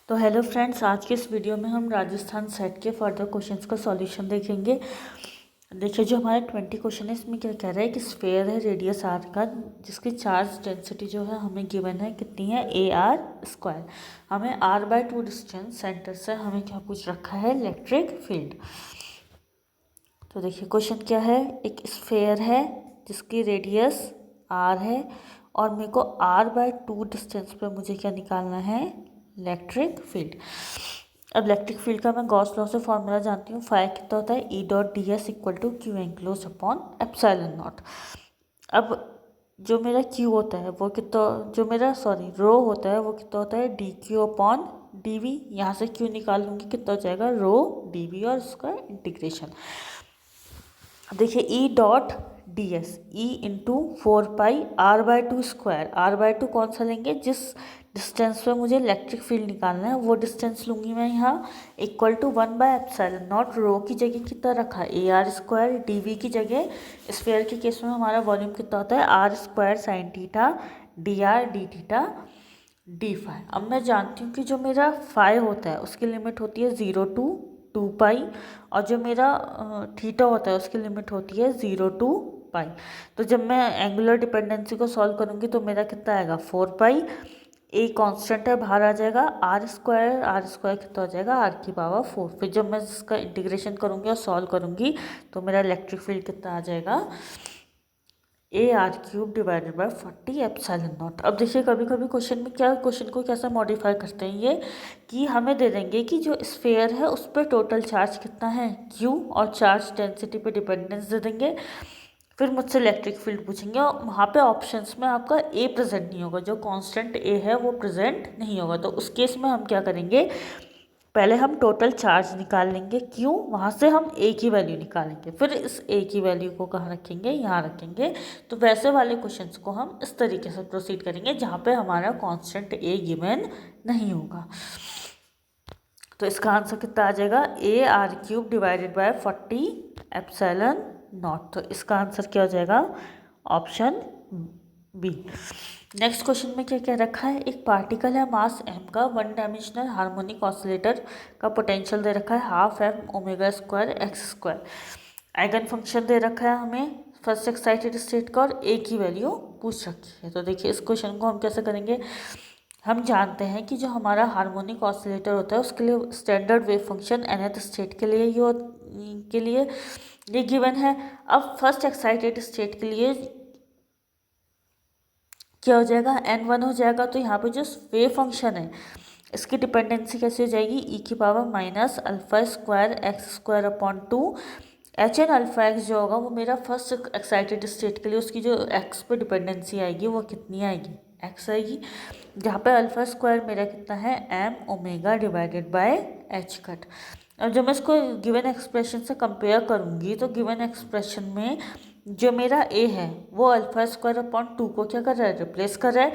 तो hello friends, आज के इस वीडियो में हम राजस्थान सेट के फर्दर क्वेश्चंस का सॉल्यूशन देखेंगे। देखिए, जो हमारे 20 क्वेश्चन है इसमें क्या कह रहा है कि स्फेयर है रेडियस आर का, जिसकी चार्ज डेंसिटी जो है हमें गिवन है कितनी है, AR²। हमें r/2 डिस्टेंस सेंटर से हमें क्या पूछ रखा है, इलेक्ट्रिक फील्ड। तो देखिए क्वेश्चन क्या है, एक स्फेयर है जिसकी रेडियस r है और मेरे को r/2 डिस्टेंस पे मुझे क्या निकालना है, इलेक्ट्रिक फील्ड। अब इलेक्ट्रिक फील्ड का मैं गॉस लॉ से फॉर्मूला जानती हूँ। फाई कितना होता है, E.ds equal to Q enclose upon epsilon naught. अब जो मेरा Q होता है वो कितना, जो मेरा रो होता है वो कितना होता है, DQ अपॉन DV। यहाँ से Q निकाल लूँगी, कितना हो जाएगा, रो DV और उसका इंटीग्रेशन। देखिए E.ds E इंटू 4 पाई r/2 स्क्वायर। r/2 कौन सा लेंगे, जिस डिस्टेंस पे मुझे इलेक्ट्रिक फील्ड निकालना है वो डिस्टेंस लूँगी मैं यहाँ, इक्वल टू 1/एप्सिलॉन नॉट। रो की जगह कितना रखा, AR²। DV की जगह स्फीयर के केस में हमारा वॉल्यूम कितना होता है, r² sine theta dr d theta d phi. अब मैं जानती हूँ कि जो मेरा फाई होता है उसकी लिमिट होती है 0 to 2 पाई, और जो मेरा थीटा होता है उसकी लिमिट होती है 0 to पाई। तो जब मैं एंगुलर डिपेंडेंसी को सॉल्व करूँगी तो मेरा कितना आएगा, 4 पाई। ए कांस्टेंट है, बाहर आ जाएगा, r² कितना हो जाएगा, r⁴। फिर जब मैं इसका इंटीग्रेशन करूँगी और सॉल्व करूँगी तो मेरा इलेक्ट्रिक फील्ड कितना आ जाएगा, AR³ divided by 40 epsilon naught. अब देखिए कभी कभी क्वेश्चन को कैसे मॉडिफाई करते हैं ये, कि हमें दे देंगे कि जो स्फेयर है उस पर टोटल चार्ज कितना है, Q, और चार्ज डेंसिटी पे डिपेंडेंस दे देंगे। फिर मुझसे इलेक्ट्रिक फील्ड पूछेंगे और वहाँ पे ऑप्शंस में आपका A प्रेजेंट नहीं होगा, जो कांस्टेंट A है वो प्रेजेंट नहीं होगा। तो उस केस में हम क्या करेंगे, पहले हम टोटल चार्ज निकाल लेंगे, क्यों, वहाँ से हम A की वैल्यू निकालेंगे, फिर इस A की वैल्यू को कहाँ रखेंगे, यहाँ रखेंगे। तो वैसे वाले क्वेश्चंस को हम इस तरीके से प्रोसीड करेंगे जहाँ पे हमारा कांस्टेंट A गिवन नहीं होगा। तो इसका आंसर कितना आ जाएगा, AR³ divided by 40 epsilon not. तो इसका आंसर क्या हो जाएगा, ऑप्शन बी। नेक्स्ट क्वेश्चन में क्या कह रखा है, एक पार्टिकल है मास m का, वन डायमेंशनल हार्मोनिक ऑसिलेटर का पोटेंशियल दे रखा है 12m⁴ x²। आइगन फंक्शन दे रखा है हमें फर्स्ट एक्साइटेड स्टेट का, और A की वैल्यू पूछ रखी है। तो देखिए इस क्वेश्चन को हम कैसे करेंगे, हम जानते हैं कि जो हमारा हार्मोनिक ऑसिलेटर होता है उसके लिए standard wave function nth state के लिए ये गिवन है। अब फर्स्ट एक्साइटेड स्टेट के लिए क्या हो जाएगा, n1 हो जाएगा। तो यहाँ पे जो वेव फंक्शन है इसकी डिपेंडेंसी कैसे हो जाएगी, e⁻⁴x² अपॉन 2। hn⁴x जो होगा वो मेरा फर्स्ट एक्साइटेड स्टेट के लिए उसकी जो x पे डिपेंडेंसी आएगी वो कितनी आएगी, x आएगी। जहाँ पे α² मेरा कितना है, m⍵ divided by h cut. अब जब मैं इसको गिवन एक्सप्रेशन से कंपेयर करूँगी तो गिवन एक्सप्रेशन में जो मेरा A है वो α² अपॉन 2 को क्या कर रहा है, रिप्लेस कर रहा है।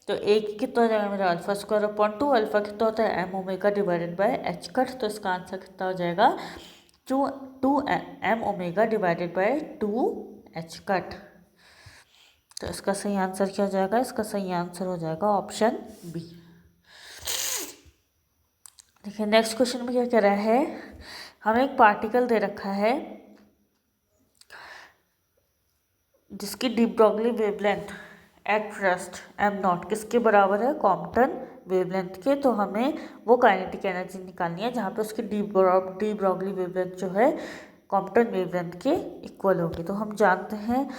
तो A कितना हो जाएगा मेरा, α² अपॉन 2, अल्फा कितना होता है, m⍵ divided by h cut. तो इसका आंसर कितना हो जाएगा, 2m⍵ divided by 2h cut. तो इसका सही आंसर क्या हो जाएगा, इसका सही आंसर हो जाएगा ऑप्शन बी। देखिए नेक्स्ट क्वेश्चन में क्या कह रहा है, हमें एक पार्टिकल दे रखा है जिसकी de Broglie wavelength at rest m0 किसके बराबर है, कॉम्पटन वेवलेंथ के। तो हमें वो काइनेटिक एनर्जी निकालनी है जहाँ पे उसकी डी ब्रॉगली वेवलेंथ जो है कॉम्पटन वेवलेंथ के इक्वल होगी। तो हम जानते हैं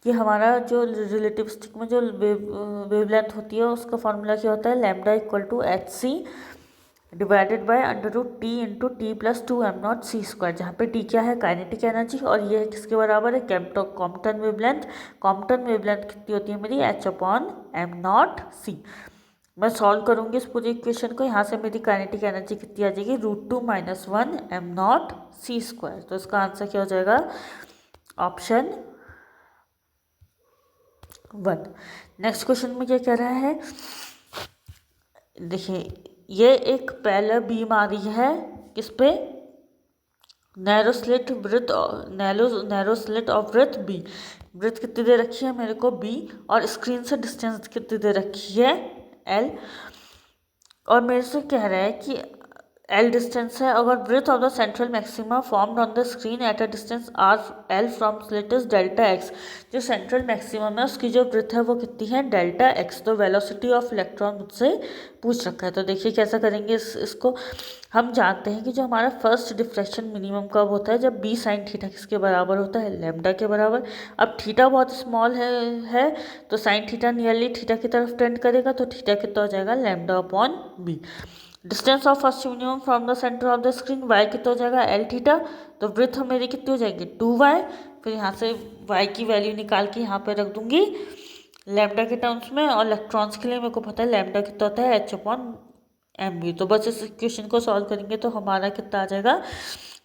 कि हमारा जो रिलेटिविस्टिक में जो वेवलेंथ होती है उसका फॉर्मूला क्या होता है, lambda equal to hc divided by √T into T+2m0c²। जहाँ पे T क्या है, काइनेटिक एनर्जी, और ये किसके बराबर है, कॉम्पटन वेवलेंथ। कॉम्पटन वेवलेंथ कितनी होती है मेरी, h/m0c। मैं सॉल्व करूँगी इस पूरी इक्वेशन को, यहाँ से मेरी काइनेटिक एनर्जी कितनी आ जाएगी, √2 - 1 m0c²। तो इसका आंसर क्या हो जाएगा, ऑप्शन 1। नेक्स्ट क्वेश्चन में क्या कह रहा है, देखिए ये एक पैरेलल बीम आ रही है किस पे, नैरो स्लिट ऑफ वृत्त बी। वृत्त कितनी दे रखी है मेरे को, बी, और स्क्रीन से डिस्टेंस कितनी दे रखी है, एल। और मेरे से कह रहा है कि L डिस्टेंस है, अगर breadth of the central maxima formed on the screen at a distance R L from slit is delta X. जो सेंट्रल मैक्सिमम है उसकी जो ब्रेथ है वो कितनी है, डेल्टा एक्स। तो वेलोसिटी ऑफ इलेक्ट्रॉन मुझसे पूछ रखा है। तो देखिए कैसा करेंगे इसको। हम जानते हैं कि जो हमारा फर्स्ट डिफ्रैक्शन मिनिमम कब होता है, जब बी साइन थीटा किसके बराबर होता है, लैम्डा के बराबर। अब थीटा बहुत स्मॉल है तो साइन थीटा नियरली थीटा की तरफ टेंड करेगा, तो थीटा कितना हो जाएगा, lambda upon B. Distance of first minimum from the centre of the screen Y कितना हो जाएगा, एल थीटा। तो ब्रेथ मेरी कितनी हो जाएगी, 2y। फिर यहाँ से y की वैल्यू निकाल के यहाँ पे रख दूंगी लैम्डा के टर्म्स में, और इलेक्ट्रॉन्स के लिए मेरे को पता है लैम्डा कितना होता है, h/mv। तो बस इस इक्वेशन को सॉल्व करेंगे तो हमारा कितना आ जाएगा,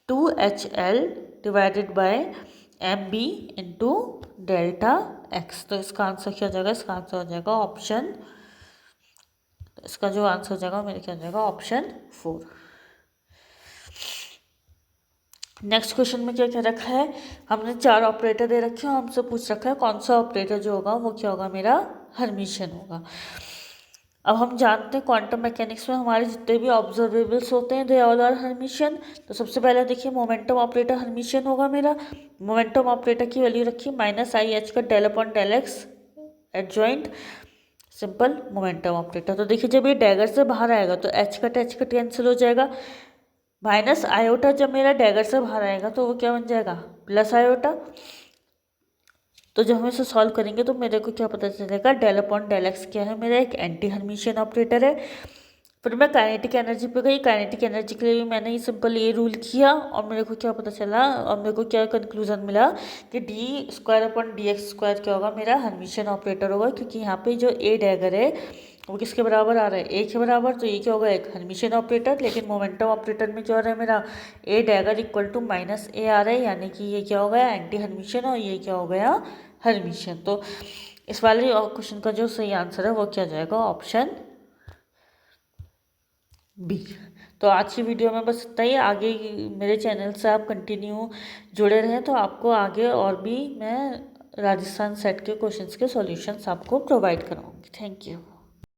2HL divided by mb into delta X. तो इसका आंसर क्या हो जाएगा, इसका आंसर हो जाएगा ऑप्शन, इसका जो आंसर हो जाएगा मेरे क्या हो जाएगा, ऑप्शन 4। नेक्स्ट क्वेश्चन में क्या क्या रखा है, हमने 4 ऑपरेटर दे रखे हैं, हमसे पूछ रखा है कौन सा ऑपरेटर जो होगा वो क्या होगा, मेरा हर्मिशियन होगा। अब हम जानते हैं क्वांटम मैकेनिक्स में हमारे जितने भी ऑब्जर्वेबल्स होते हैं दे ऑल आर हर्मिशियन। तो सबसे पहले देखिए मोमेंटम ऑपरेटर हर्मिशियन होगा मेरा। मोमेंटम ऑपरेटर की वैल्यू रखिए -IH का del upon del X adjoint simple momentum operator. तो देखिए जब ये डैगर से बाहर आएगा तो एच कट कैंसिल हो जाएगा, माइनस आयोटा जब मेरा डैगर से बाहर आएगा तो वो क्या बन जाएगा, प्लस आयोटा। तो जब हम इसे सॉल्व करेंगे तो मेरे को क्या पता चलेगा, डेल अपॉन डेल एक्स क्या है, मेरा एक एंटी हर्मिशियन ऑपरेटर है। फिर मैं काइनेटिक एनर्जी पे गई, काइनेटिक एनर्जी के लिए भी मैंने ये सिंपल ये रूल किया और मेरे को क्या पता चला, और मेरे को क्या कंक्लूजन मिला कि d² / dx² क्या होगा, मेरा हर्मिशियन ऑपरेटर होगा। क्योंकि यहाँ पे जो ए डैगर है वो किसके बराबर आ रहा है, ए के बराबर। तो ये क्या होगा, एक हर्मिशियन ऑपरेटर। लेकिन मोमेंटम ऑपरेटर में क्या हो रहा है, मेरा ए डैगर इक्वल टू -a आ रहा है, यानी कि ये क्या हो गया, एंटी हर्मिशियन, और ये क्या हो गया, हर्मिशियन। तो इस वाले क्वेश्चन का जो सही आंसर है वो क्या जाएगा, ऑप्शन बी। तो आज की वीडियो में बस इतना ही। आगे मेरे चैनल से आप कंटिन्यू जुड़े रहें तो आपको आगे और भी मैं राजस्थान सेट के क्वेश्चंस के सॉल्यूशंस आपको प्रोवाइड कराऊंगी। Thank you.